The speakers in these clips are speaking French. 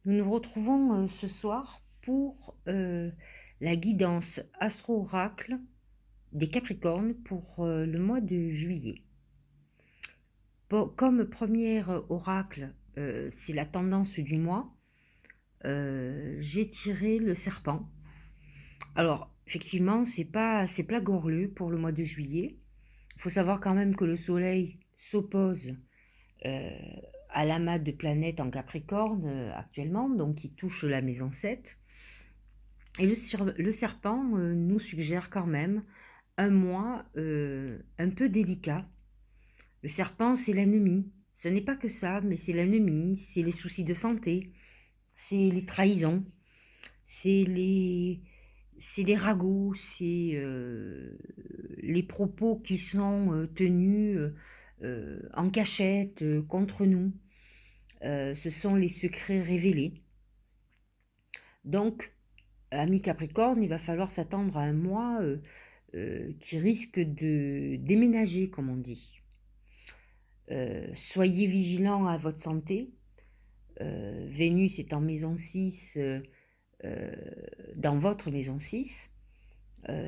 Nous nous retrouvons ce soir pour la guidance astro-oracle des Capricornes pour le mois de juillet. Comme premier oracle, c'est la tendance du mois, j'ai tiré le serpent. Alors, effectivement, c'est pas gorleux pour le mois de juillet. Il faut savoir quand même que le soleil s'oppose euh, à l'amas de planètes en Capricorne actuellement, donc qui touche la maison 7. Et le serpent nous suggère quand même un mois un peu délicat. Le serpent, c'est l'ennemi. Ce n'est pas que ça, mais c'est l'ennemi, c'est les soucis de santé, c'est les trahisons, c'est les ragots, c'est les propos qui sont tenus en cachette contre nous. Ce sont les secrets révélés. Donc, ami Capricorne, il va falloir s'attendre à un mois qui risque de déménager, comme on dit. Soyez vigilants à votre santé. Vénus est en maison 6, dans votre maison 6.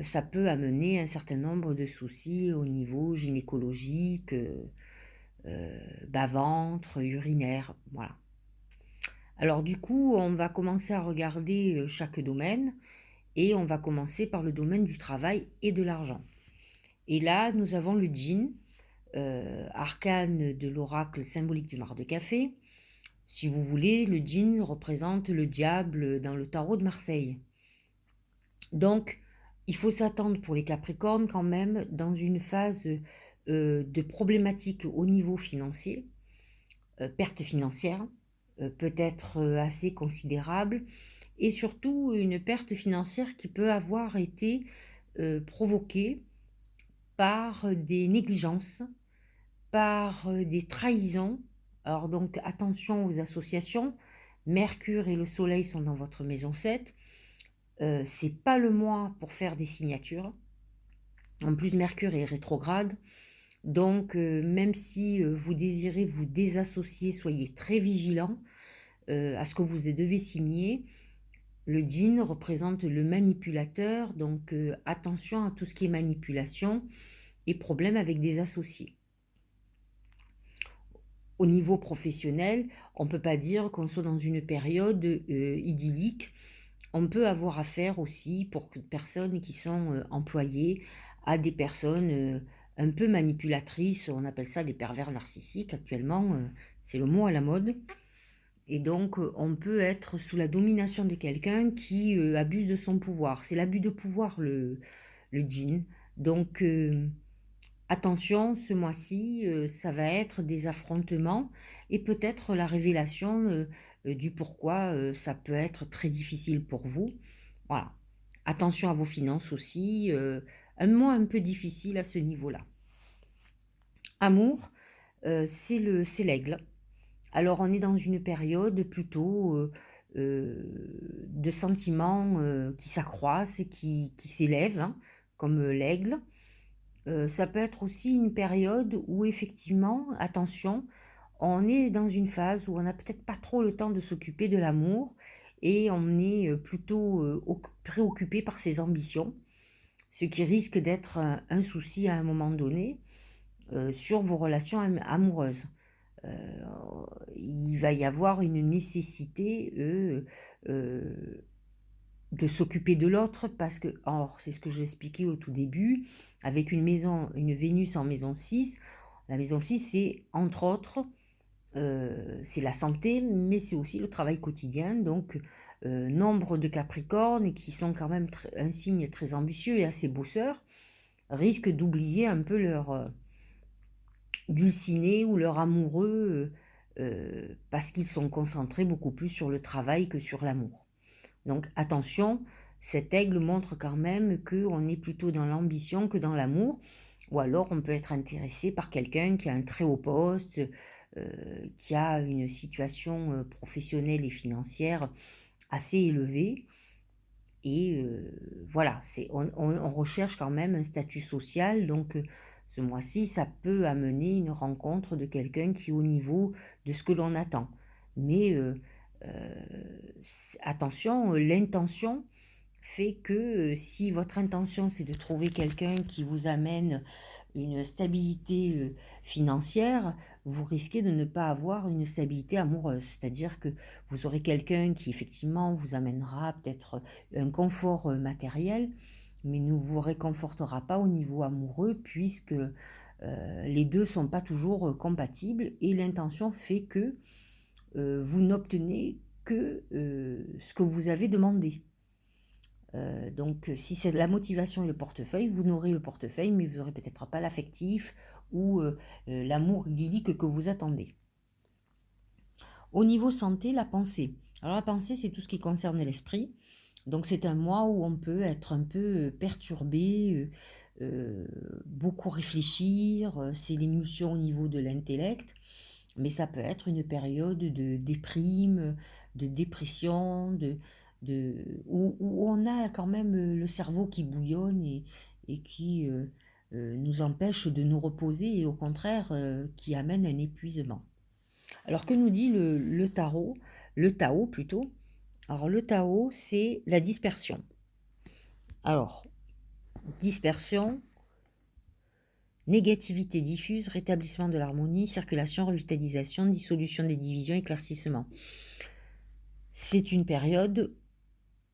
Ça peut amener un certain nombre de soucis au niveau gynécologique, bas-ventre, urinaire, voilà. Alors du coup, on va commencer à regarder chaque domaine et on va commencer par le domaine du travail et de l'argent. Et là, nous avons le djinn, arcane de l'oracle symbolique du mar de café. Si vous voulez, le djinn représente le diable dans le tarot de Marseille. Donc, il faut s'attendre pour les Capricornes quand même dans une phase de problématique au niveau financier, perte financière, peut-être assez considérable, et surtout une perte financière qui peut avoir été provoquée par des négligences, par des trahisons. Alors donc attention aux associations. Mercure et le Soleil sont dans votre maison 7. C'est pas le mois pour faire des signatures. En plus, Mercure est rétrograde. Donc, même si vous désirez vous désassocier, soyez très vigilant à ce que vous devez signer. Le djinn représente le manipulateur, donc attention à tout ce qui est manipulation et problème avec des associés. Au niveau professionnel, on ne peut pas dire qu'on soit dans une période idyllique. On peut avoir affaire aussi, pour personnes qui sont employées, à des personnes un peu manipulatrices. On appelle ça des pervers narcissiques actuellement. C'est le mot à la mode. Et donc, on peut être sous la domination de quelqu'un qui abuse de son pouvoir. C'est l'abus de pouvoir, le djinn. Donc, attention, ce mois-ci, ça va être des affrontements et peut-être la révélation du pourquoi ça peut être très difficile pour vous. Voilà. Attention à vos finances aussi. Un mois un peu difficile à ce niveau-là. Amour, c'est l'aigle. Alors on est dans une période plutôt de sentiments qui s'accroissent et qui s'élèvent, hein, comme l'aigle. Ça peut être aussi une période où effectivement, attention, on est dans une phase où on n'a peut-être pas trop le temps de s'occuper de l'amour et on est plutôt préoccupé par ses ambitions, ce qui risque d'être un souci à un moment donné sur vos relations amoureuses. Euh, il va y avoir une nécessité de s'occuper de l'autre parce que, or, c'est ce que j'expliquais au tout début, avec une Vénus en maison 6, la maison 6 c'est entre autres, c'est la santé, mais c'est aussi le travail quotidien, donc nombre de Capricornes qui sont quand même un signe très ambitieux et assez bosseurs, risquent d'oublier un peu leur dulciné ou leur amoureux parce qu'ils sont concentrés beaucoup plus sur le travail que sur l'amour. Donc attention, cet aigle montre quand même qu'on est plutôt dans l'ambition que dans l'amour, ou alors on peut être intéressé par quelqu'un qui a un très haut poste, qui a une situation professionnelle et financière assez élevée. Et voilà, on recherche quand même un statut social, donc ce mois-ci, ça peut amener une rencontre de quelqu'un qui est au niveau de ce que l'on attend. Mais attention, l'intention fait que si votre intention c'est de trouver quelqu'un qui vous amène une stabilité financière, vous risquez de ne pas avoir une stabilité amoureuse. C'est-à-dire que vous aurez quelqu'un qui effectivement vous amènera peut-être un confort matériel, mais ne vous réconfortera pas au niveau amoureux puisque les deux ne sont pas toujours compatibles et l'intention fait que vous n'obtenez que ce que vous avez demandé. Donc, si c'est la motivation et le portefeuille, vous n'aurez le portefeuille, mais vous n'aurez peut-être pas l'affectif ou l'amour idyllique que vous attendez. Au niveau santé, la pensée. Alors, la pensée, c'est tout ce qui concerne l'esprit. Donc, c'est un mois où on peut être un peu perturbé, beaucoup réfléchir. C'est l'émotion au niveau de l'intellect. Mais ça peut être une période de déprime, de dépression, où on a quand même le cerveau qui bouillonne et qui nous empêche de nous reposer et au contraire qui amène un épuisement. Alors que nous dit le tarot, le Tao plutôt. Alors le Tao, c'est la dispersion. Alors, dispersion, négativité diffuse, rétablissement de l'harmonie, circulation, revitalisation, dissolution des divisions, éclaircissement. C'est une période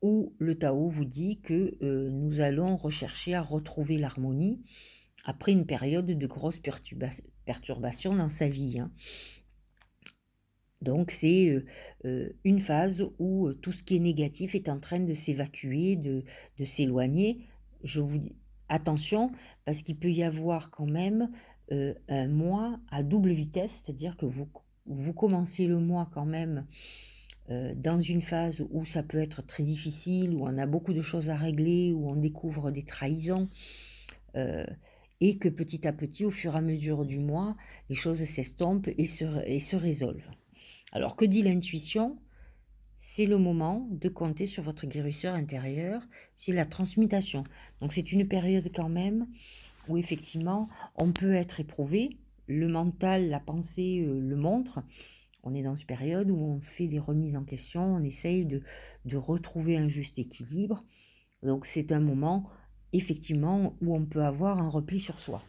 où le Tao vous dit que nous allons rechercher à retrouver l'harmonie après une période de grosse perturbation dans sa vie. Donc c'est une phase où tout ce qui est négatif est en train de s'évacuer, de s'éloigner. Je vous dis attention parce qu'il peut y avoir quand même un mois à double vitesse, c'est-à-dire que vous commencez le mois quand même dans une phase où ça peut être très difficile, où on a beaucoup de choses à régler, où on découvre des trahisons, et que petit à petit, au fur et à mesure du mois, les choses s'estompent et se résolvent. Alors, que dit l'intuition ? C'est le moment de compter sur votre guérisseur intérieur, c'est la transmutation. Donc, c'est une période quand même où effectivement, on peut être éprouvé, le mental, la pensée le montre. On est dans une période où on fait des remises en question, on essaye de retrouver un juste équilibre. Donc c'est un moment, effectivement, où on peut avoir un repli sur soi.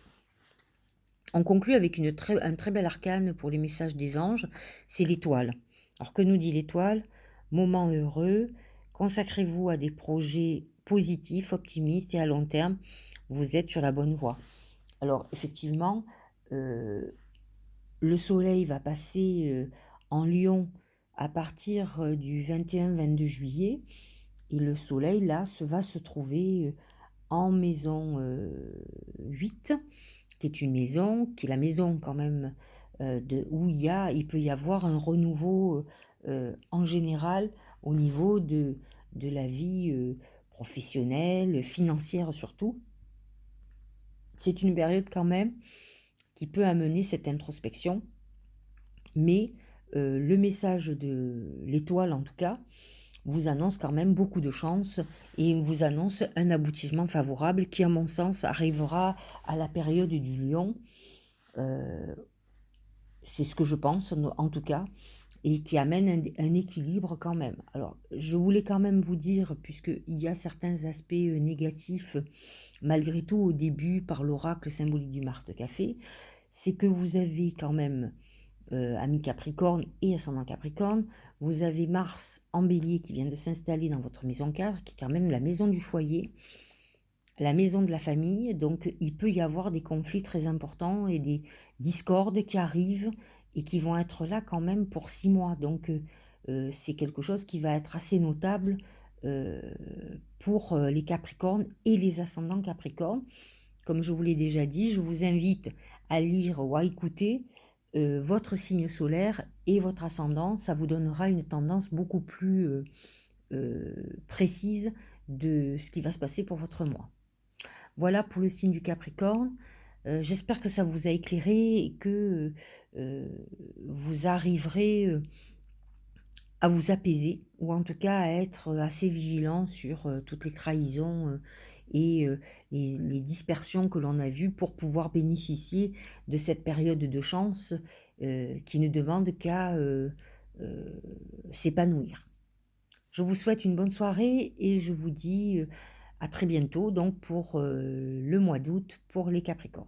On conclut avec un très bel arcane pour les messages des anges, c'est l'étoile. Alors que nous dit l'étoile ? Moment heureux, consacrez-vous à des projets positifs, optimistes et à long terme, vous êtes sur la bonne voie. Alors effectivement, le soleil va passer en Lion à partir du 21-22 juillet et le soleil là va se trouver en maison 8, qui est une maison, qui est la maison quand même où il peut y avoir un renouveau en général au niveau de la vie professionnelle, financière surtout. C'est une période quand même qui peut amener cette introspection, mais le message de l'étoile en tout cas vous annonce quand même beaucoup de chance et vous annonce un aboutissement favorable qui à mon sens arrivera à la période du lion, c'est ce que je pense en tout cas, et qui amène un équilibre quand même. Alors je voulais quand même vous dire, puisqu'il y a certains aspects négatifs malgré tout au début par l'oracle symbolique du marteau-café, c'est que vous avez quand même, amis Capricorne et ascendant Capricorne, vous avez Mars en bélier qui vient de s'installer dans votre maison 4, qui est quand même la maison du foyer, la maison de la famille, donc il peut y avoir des conflits très importants et des discordes qui arrivent et qui vont être là quand même pour 6 mois. Donc c'est quelque chose qui va être assez notable pour les Capricornes et les ascendants Capricornes. Comme je vous l'ai déjà dit, je vous invite à lire ou à écouter votre signe solaire et votre ascendant. Ça vous donnera une tendance beaucoup plus précise de ce qui va se passer pour votre mois. Voilà pour le signe du Capricorne. J'espère que ça vous a éclairé et que vous arriverez à vous apaiser, ou en tout cas à être assez vigilant sur toutes les trahisons et les dispersions que l'on a vues pour pouvoir bénéficier de cette période de chance qui ne demande qu'à s'épanouir. Je vous souhaite une bonne soirée et je vous dis, à très bientôt donc pour, le mois d'août pour les Capricornes.